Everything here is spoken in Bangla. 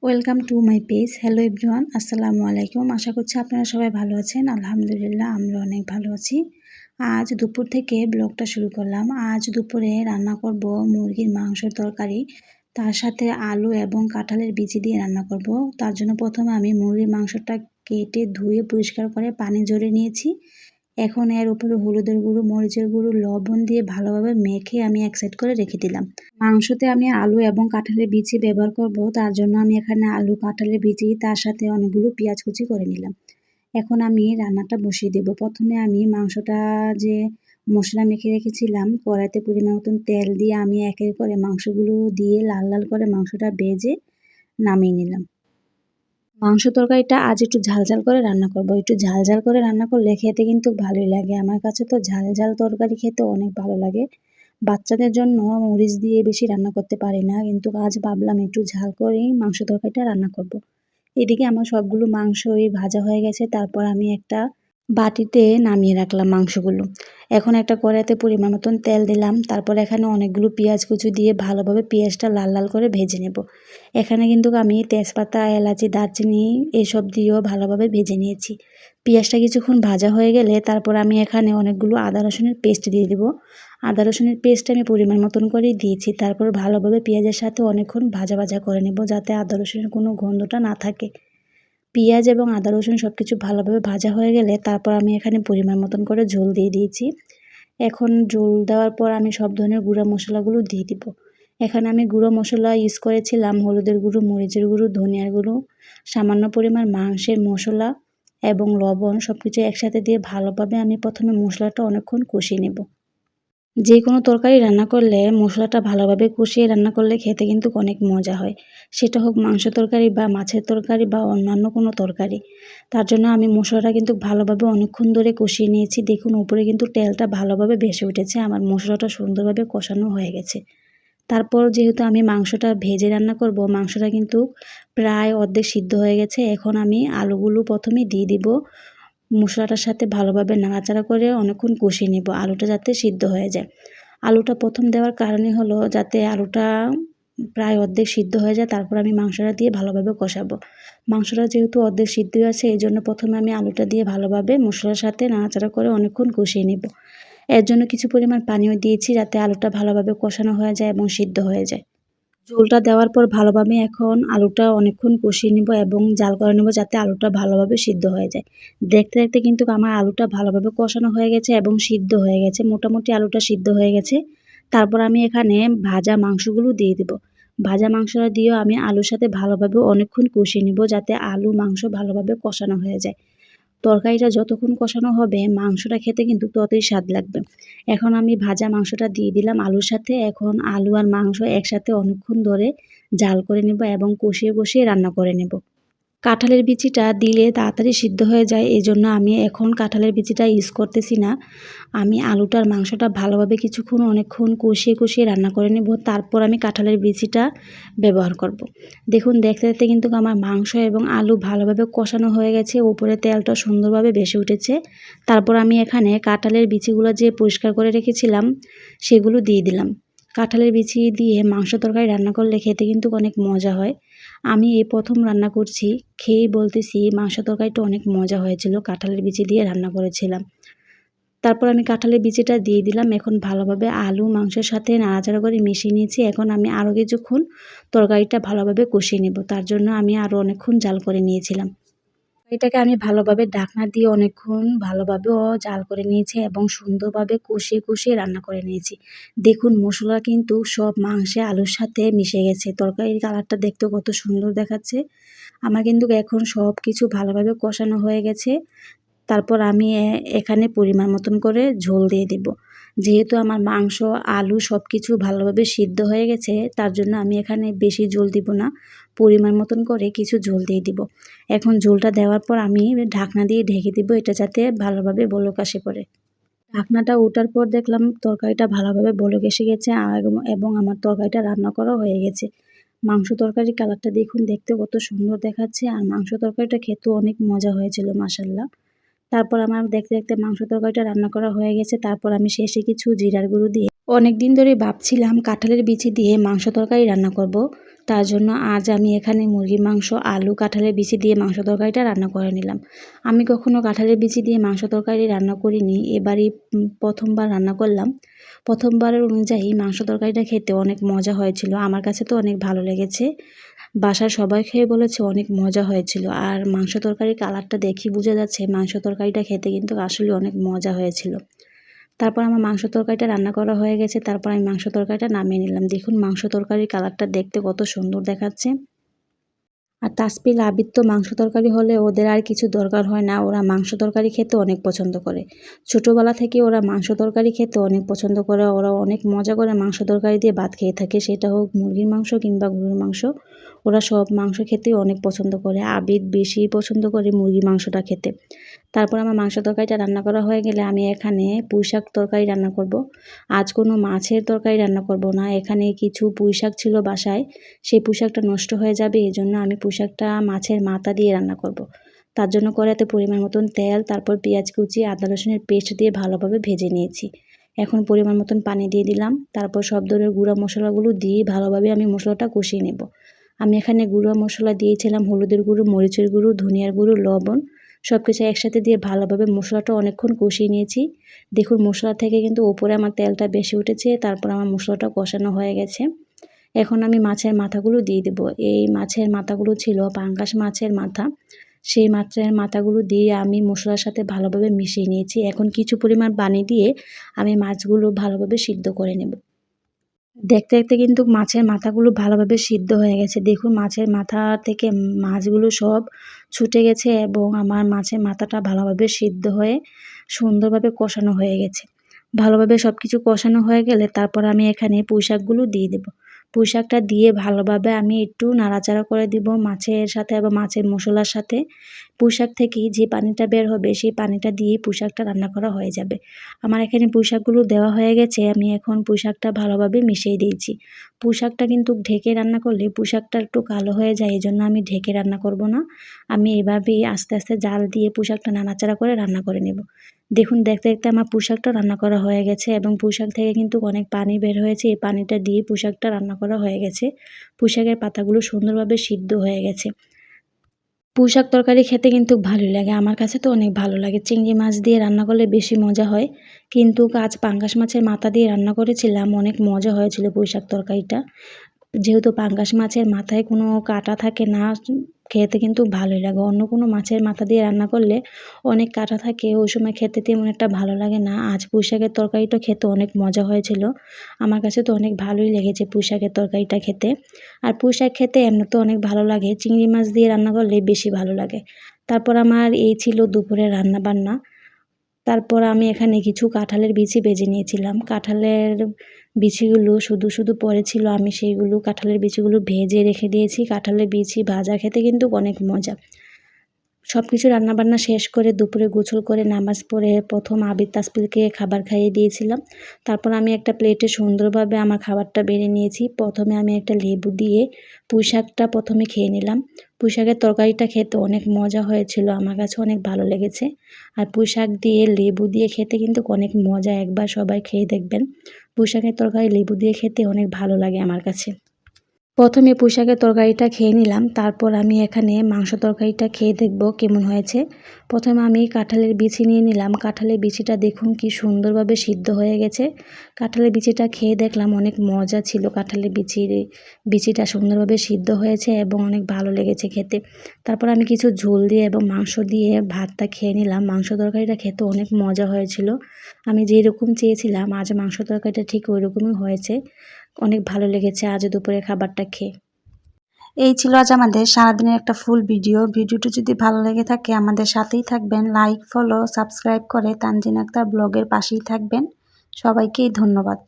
Welcome to my page. Hello everyone, আসসালামু আলাইকুম। আশা করছি আপনারা সবাই ভালো আছেন। আলহামদুলিল্লাহ আমরা অনেক ভালো আছি। আজ দুপুর থেকে ব্লগটা শুরু করলাম। আজ দুপুরে রান্না করব মুরগির মাংসের তরকারি, তার সাথে আলু এবং কাঁঠালের বিচি দিয়ে রান্না করব। তার জন্য প্রথমে আমি মুরগির মাংসটা কেটে ধুয়ে পরিষ্কার করে পানি ঝরিয়ে নিয়েছি। এখন এর উপরে হলুদের গুঁড়ো, মরিচের গুঁড়ো, লবণ দিয়ে ভালোভাবে মেখে আমি এক সাইড করে রেখে দিলাম। মাংসতে আমি আলু এবং কাঁঠালের বিচি ব্যবহার করব, তার জন্য আমি এখানে আলু, কাঁঠালের বিচি, তার সাথে অনেকগুলো পেঁয়াজ কুচি করে নিলাম। এখন আমি রান্নাটা বসিয়ে দেব। প্রথমে আমি মাংসটা যে মশলা মেখে রেখেছিলাম, কড়াইতে পরিমাণ মতন তেল দিয়ে আমি এক এক করে মাংসগুলো দিয়ে লাল লাল করে মাংসটা ভেজে নামিয়ে নিলাম। মাংস তরকারিটা আজ একটু ঝাল ঝাল করে রান্না করব। একটু ঝাল ঝাল করে রান্না করলে খেতে কিন্তু ভালোই লাগে। আমার কাছে তো ঝাল ঝাল তরকারি খেতে অনেক ভালো লাগে। বাচ্চাদের জন্য মরিচ দিয়ে বেশি রান্না করতে পারি না, কিন্তু আজ ভাবলাম একটু ঝাল করেই মাংস তরকারিটা রান্না করব। এদিকে আমার সবগুলো মাংসই ভাজা হয়ে গেছে। তারপর আমি একটা বাটিতে নামিয়ে রাখলাম মাংসগুলো। এখন একটা কড়াইতে পরিমাণ মতন তেল দিলাম। তারপর এখানে অনেকগুলো পেঁয়াজ কুচি দিয়ে ভালোভাবে পেঁয়াজটা লাল লাল করে ভেজে নেব। এখানে কিন্তু আমি তেজপাতা, এলাচি, দারচিনি এসব দিয়েও ভালোভাবে ভেজে নিয়েছি। পেঁয়াজটা কিছুক্ষণ ভাজা হয়ে গেলে তারপর আমি এখানে অনেকগুলো আদা রসুনের পেস্ট দিয়ে দেবো। আদা রসুনের পেস্ট আমি পরিমাণ মতন করেই দিয়েছি। তারপর ভালোভাবে পেঁয়াজের সাথে অনেকক্ষণ ভাজা ভাজা করে নেব, যাতে আদা রসুনের কোনো গন্ধটা না থাকে। পেঁয়াজ এবং আদা রসুন সব কিছু ভালোভাবে ভাজা হয়ে গেলে তারপর আমি এখানে পরিমাণ মতন করে ঝোল দিয়ে দিয়েছি। এখন ঝোল দেওয়ার পর আমি সব ধরনের গুঁড়া মশলাগুলো দিয়ে দিব। এখানে আমি গুঁড়ো মশলা ইউজ করেছিলাম হলুদের গুঁড়ো, মরিচের গুঁড়ো, ধনিয়ার গুঁড়ো, সামান্য পরিমাণ মাংসের মশলা এবং লবণ সব কিছু একসাথে দিয়ে ভালোভাবে আমি প্রথমে মশলাটা অনেকক্ষণ কষিয়ে নেব। যে কোনো তরকারি রান্না করলে মশলাটা ভালোভাবে কষিয়ে রান্না করলে খেতে কিন্তু অনেক মজা হয়। সেটা হোক মাংস তরকারি বা মাছের তরকারি বা অন্যান্য কোনো তরকারি। তার জন্য আমি মশলাটা কিন্তু ভালোভাবে অনেকক্ষণ ধরে কষিয়ে নিয়েছি। দেখুন উপরে কিন্তু তেলটা ভালোভাবে ভেসে উঠেছে। আমার মশলাটা সুন্দরভাবে কষানো হয়ে গেছে। তারপর যেহেতু আমি মাংসটা ভেজে রান্না করব, মাংসটা কিন্তু প্রায় অর্ধেক সিদ্ধ হয়ে গেছে। এখন আমি আলুগুলো প্রথমে দিয়ে দিব। মশলাটার সাথে ভালোভাবে নাড়াচাড়া করে অনেকক্ষণ কষিয়ে নেব, আলুটা যাতে সিদ্ধ হয়ে যায়। আলুটা প্রথম দেওয়ার কারণই হলো যাতে আলুটা প্রায় অর্ধেক সিদ্ধ হয়ে যায়, তারপর আমি মাংসটা দিয়ে ভালোভাবে কষাবো। মাংসটা যেহেতু অর্ধেক সিদ্ধ আছে, এই জন্য প্রথমে আমি আলুটা দিয়ে ভালোভাবে মশলার সাথে নাড়াচাড়া করে অনেকক্ষণ কষিয়ে নেব। এর জন্য কিছু পরিমাণ পানিও দিয়েছি, যাতে আলুটা ভালোভাবে কষানো হয়ে যায় এবং সিদ্ধ হয়ে যায়। ঝোলটা দেওয়ার পর ভালোভাবে এখন আলুটা অনেকক্ষণ কষিয়ে নিব এবং জাল করে নেব, যাতে আলুটা ভালোভাবে সিদ্ধ হয়ে যায়। দেখতে দেখতে কিন্তু আমার আলুটা ভালোভাবে কষানো হয়ে গেছে এবং সিদ্ধ হয়ে গেছে। মোটামুটি আলুটা সিদ্ধ হয়ে গেছে। তারপর আমি এখানে ভাজা মাংসগুলো দিয়ে দেব। ভাজা মাংসটা দিয়েও আমি আলুর সাথে ভালোভাবে অনেকক্ষণ কষিয়ে নিব, যাতে আলু মাংস ভালোভাবে কষানো হয়ে যায়। তরকারিটা যতক্ষণ কষানো হবে মাংসটা খেতে কিন্তু ততই স্বাদ লাগবে। এখন আমি ভাজা মাংসটা দিয়ে দিলাম আলুর সাথে। এখন আলু আর মাংস একসাথে অনেকক্ষণ ধরে জাল করে নেব এবং কষিয়ে কষিয়ে রান্না করে নেব। কাঁঠালের বিচিটা দিলে তাড়াতাড়ি সিদ্ধ হয়ে যায়, এজন্য আমি এখন কাঁঠালের বিচিটা ইউজ করতেছি না। আমি আলুটার মাংসটা ভালোভাবে কিছুক্ষণ অনেকক্ষণ কষিয়ে কষিয়ে রান্না করে নেব, তারপর আমি কাঁঠালের বিচিটা ব্যবহার করব। দেখুন দেখতে দেখতে কিন্তু আমার মাংস এবং আলু ভালোভাবে কষানো হয়ে গেছে, উপরে তেলটা সুন্দরভাবে ভেসে উঠেছে। তারপর আমি এখানে কাঁঠালের বিচিগুলো যে পরিষ্কার করে রেখেছিলাম সেগুলো দিয়ে দিলাম। কাঁঠালের বিচি দিয়ে মাংস তরকারি রান্না করলে খেতে কিন্তু অনেক মজা হয়। আমি এই প্রথম রান্না করছি, খেয়েই বলতেছি মাংস তরকারিটা অনেক মজা হয়েছিল, কাঁঠালের বিচি দিয়ে রান্না করেছিলাম। তারপর আমি কাঁঠালের বিচিটা দিয়ে দিলাম। এখন ভালোভাবে আলু মাংসের সাথে নাড়াচাড়া করে মিশিয়ে নিয়েছি। এখন আমি আরও কিছুক্ষণ তরকারিটা ভালোভাবে কষিয়ে নেব, তার জন্য আমি আরও অনেকক্ষণ জাল করে নিয়েছিলাম। এটাকে আমি ভালোভাবে ঢাকনা দিয়ে অনেকক্ষণ ভালোভাবেও জাল করে নিয়েছি এবং সুন্দরভাবে কষিয়ে কষিয়ে রান্না করে নিয়েছি। দেখুন মশলা কিন্তু সব মাংসে আলুর সাথে মিশে গেছে। তরকারির কালারটা দেখতেও কত সুন্দর দেখাচ্ছে। আমার কিন্তু এখন সব কিছু ভালোভাবে কষানো হয়ে গেছে। তারপর আমি এখানে পরিমাণ মতন করে ঝোল দিয়ে দেব। যেহেতু আমার মাংস, আলু সব কিছু ভালোভাবে সিদ্ধ হয়ে গেছে, তার জন্য আমি এখানে বেশি ঝোল দিব না, পরিমাণ মতন করে কিছু ঝোল দিয়ে দিব। এখন ঝোলটা দেওয়ার পর আমি ঢাকনা দিয়ে ঢেকে দিব, এটা যাতে ভালোভাবে বলক আসে পড়ে। ঢাকনাটা ওঠার পর দেখলাম তরকারিটা ভালোভাবে বলক এসে গেছে এবং আমার তরকারিটা রান্না করা হয়ে গেছে। মাংস তরকারির কালারটা দেখুন, দেখতে কত সুন্দর দেখাচ্ছে, আর মাংস তরকারিটা খেতেও অনেক মজা হয়েছিল মাশাআল্লাহ। তারপর আমার দেখতে দেখতে মাংস তরকারিটা রান্না করা হয়ে গেছে। তারপর আমি শেষে কিছু জিরার গুঁড়ো দিয়ে, অনেক দিন ধরে ভাবছিলাম কাঁঠালের বিচি দিয়ে মাংস তরকারি রান্না করব। তার জন্য আজ আমি এখানে মুরগির মাংস, আলু, কাঁঠালের বিচি দিয়ে মাংস তরকারিটা রান্না করে নিলাম। আমি কখনো কাঁঠালের বিচি দিয়ে মাংস তরকারি রান্না করিনি, এবারই প্রথমবার রান্না করলাম। প্রথমবারের অনুযায়ী মাংস তরকারিটা খেতে অনেক মজা হয়েছিল, আমার কাছে তো অনেক ভালো লেগেছে। বাসার সবাই খেয়ে বলেছে অনেক মজা হয়েছিল। আর মাংস তরকারির কালারটা দেখেই বোঝা যাচ্ছে মাংস তরকারিটা খেতে কিন্তু আসলে অনেক মজা হয়েছিল। তারপর আমার মাংস তরকারিটা রান্না করা হয়ে গেছে, তারপর আমি মাংস তরকারিটা নামিয়ে নিলাম। দেখুন মাংস তরকারির কালারটা দেখতে কত সুন্দর দেখাচ্ছে। আর তাসপিল আবিদ তো মাংস তরকারি হলে ওদের আর কিছু দরকার হয় না, ওরা মাংস তরকারি খেতে অনেক পছন্দ করে। ছোটোবেলা থেকে ওরা মাংস তরকারি খেতে অনেক পছন্দ করে, ওরা অনেক মজা করে মাংস তরকারি দিয়ে ভাত খেয়ে থাকে, সেটা হোক মুরগির মাংস কিংবা গরুর মাংস। ওরা সব মাংস খেতেই অনেক পছন্দ করে, আবিদ বেশি পছন্দ করে মুরগির মাংসটা খেতে। তারপর আমার মাংস তরকারিটা রান্না করা হয়ে গেলে আমি এখানে পুঁইশাক তরকারি রান্না করব। আজ কোনো মাছের তরকারি রান্না করব না, এখানে কিছু পুঁইশাক ছিল বাসায়, সেই পুঁইশাকটা নষ্ট হয়ে যাবে, এই জন্য আমি পুঁইশাকটা মাছের মাথা দিয়ে রান্না করব। তার জন্য কড়াইতে পরিমাণ মতন তেল, তারপর পেঁয়াজ কুচি, আদা রসুনের পেস্ট দিয়ে ভালোভাবে ভেজে নিয়েছি। এখন পরিমাণ মতন পানি দিয়ে দিলাম, তারপর সব ধরনের গুঁড়া মশলাগুলো দিয়ে ভালোভাবে আমি মশলাটা কষিয়ে নেব। আমি এখানে গুঁড়া মশলা দিয়েছিলাম হলুদের গুঁড়ো, মরিচের গুঁড়ো, ধনিয়ার গুঁড়ো, লবণ, সব কিছু একসাথে দিয়ে ভালোভাবে মশলাটা অনেকক্ষণ কষিয়ে নিয়েছি। দেখুন মশলা থেকে কিন্তু ওপরে আমার তেলটা বেশি উঠেছে, তারপর আমার মশলাটা কষানো হয়ে গেছে। এখন আমি মাছের মাথাগুলো দিয়ে দেবো। এই মাছের মাথাগুলো ছিল পাঙ্গাস মাছের মাথা, সেই মাছের মাথাগুলো দিয়ে আমি মশলার সাথে ভালোভাবে মিশিয়ে নিয়েছি। এখন কিছু পরিমাণ পানি দিয়ে আমি মাছগুলো ভালোভাবে সিদ্ধ করে নেব। দেখতে দেখতে কিন্তু মাছের মাথাগুলো ভালোভাবে সিদ্ধ হয়ে গেছে। দেখুন মাছের মাথা থেকে মাছগুলো সব ছুটে গেছে এবং আমার মাছের মাথাটা ভালোভাবে সিদ্ধ হয়ে সুন্দরভাবে কষানো হয়ে গেছে। ভালোভাবে সব কিছু কষানো হয়ে গেলে তারপর আমি এখানে পুঁইশাকগুলো দিয়ে দেব। পুঁইশাকটা দিয়ে ভালোভাবে আমি একটু নাড়াচাড়া করে দিব মাছের সাথে বা মাছের মশলার সাথে। পুঁইশাক থেকে যে পানিটা বের হবে সেই পানিটা দিয়ে পুঁইশাকটা রান্না করা হয়ে যাবে। আমার এখানে পুঁইশাকগুলো দেওয়া হয়ে গেছে, আমি এখন পুঁইশাকটা ভালোভাবে মিশিয়ে দিয়েছি। পুঁইশাকটা কিন্তু ঢেকে রান্না করলে পুঁইশাকটা একটু কালো হয়ে যায়, এই জন্য আমি ঢেকে রান্না করব না। আমি এভাবেই আস্তে আস্তে জাল দিয়ে পুঁইশাকটা নাড়াচাড়া করে রান্না করে নেব। দেখুন দেখতে দেখতে আমার পুঁইশাকটা রান্না করা হয়ে গেছে এবং পুঁইশাক থেকে কিন্তু অনেক পানি বের হয়েছে, এই পানিটা দিয়ে পুঁইশাকটা রান্না করা হয়ে গেছে। পুঁইশাকের পাতাগুলো সুন্দরভাবে সিদ্ধ হয়ে গেছে। পুঁইশাক তরকারি খেতে কিন্তু ভালোই লাগে, আমার কাছে তো অনেক ভালো লাগে। চিংড়ি মাছ দিয়ে রান্না করলে বেশি মজা হয়, কিন্তু আজ পাঙ্গাস মাছের মাথা দিয়ে রান্না করেছিলাম, অনেক মজা হয়েছিল পুঁইশাক তরকারিটা। যেহেতু পাঙ্গাস মাছের মাথায় কোনো কাঁটা থাকে না, খেতে কিন্তু ভালোই লাগে। অন্য কোনো মাছের মাথা দিয়ে রান্না করলে অনেক কাঁটা থাকে, ওই সময় খেতে তেমন একটা ভালো লাগে না। আজ পুঁইশাকের তরকারিটা খেতে অনেক মজা হয়েছিল, আমার কাছে তো অনেক ভালোই লেগেছে পুঁইশাকের তরকারিটা খেতে। আর পুঁইশাক খেতে এমনিতে অনেক ভালো লাগে, চিংড়ি মাছ দিয়ে রান্না করলে বেশি ভালো লাগে। তারপর আমার এই ছিল দুপুরের রান্না বান্না। তারপর আমি এখানে কিছু কাঁঠালের বিচি ভেজে নিয়েছিলাম। কাঁঠালের বিচিগুলো শুধু শুধু পড়েছিল, আমি সেইগুলো কাঁঠালের বিচিগুলো ভেজে রেখে দিয়েছি। কাঁঠালের বিচি ভাজা খেতে কিন্তু অনেক মজা। সব কিছু রান্নাবান্না শেষ করে দুপুরে গোসল করে নামাজ পড়ে প্রথম আবির তাসপিলকে খাবার খাইয়ে দিয়েছিলাম। তারপর আমি একটা প্লেটে সুন্দরভাবে আমার খাবারটা বেড়ে নিয়েছি। প্রথমে আমি একটা লেবু দিয়ে পুঁইশাকটা প্রথমে খেয়ে নিলাম। পুঁইশাকের তরকারিটা খেতে অনেক মজা হয়েছিল, আমার কাছে অনেক ভালো লেগেছে। আর পুঁইশাক দিয়ে লেবু দিয়ে খেতে কিন্তু অনেক মজা, একবার সবাই খেয়ে দেখবেন। পুঁইশাকের তরকারি লেবু দিয়ে খেতে অনেক ভালো লাগে আমার কাছে। প্রথমে পুঁইশাকের তরকারিটা খেয়ে নিলাম, তারপর আমি এখানে মাংস তরকারিটা খেয়ে দেখব কেমন হয়েছে। প্রথমে আমি কাঁঠালের বিচি নিয়ে নিলাম। কাঁঠালের বিচিটা দেখুন কি সুন্দরভাবে সিদ্ধ হয়ে গেছে। কাঁঠালের বিচিটা খেয়ে দেখলাম অনেক মজা ছিল, কাঁঠালের বিচিটা সুন্দরভাবে সিদ্ধ হয়েছে এবং অনেক ভালো লেগেছে খেতে। তারপর আমি কিছু ঝোল দিয়ে এবং মাংস দিয়ে ভাতটা খেয়ে নিলাম। মাংস তরকারিটা খেতে অনেক মজা হয়েছিল, আমি যেরকম চেয়েছিলাম আজ মাংস তরকারিটা ঠিক ওই রকমই হয়েছে। অনেক ভালো লেগেছে আজ দুপুরের খাবারটা খেয়ে। এই ছিল আজ আমাদের সারাদিনের একটা ফুল ভিডিওটা যদি ভালো লেগে থাকে আমাদের সাথেই থাকবেন, লাইক, ফলো, সাবস্ক্রাইব করে তানজিন আক্তার ব্লগের পাশেই থাকবেন। সবাইকেই ধন্যবাদ।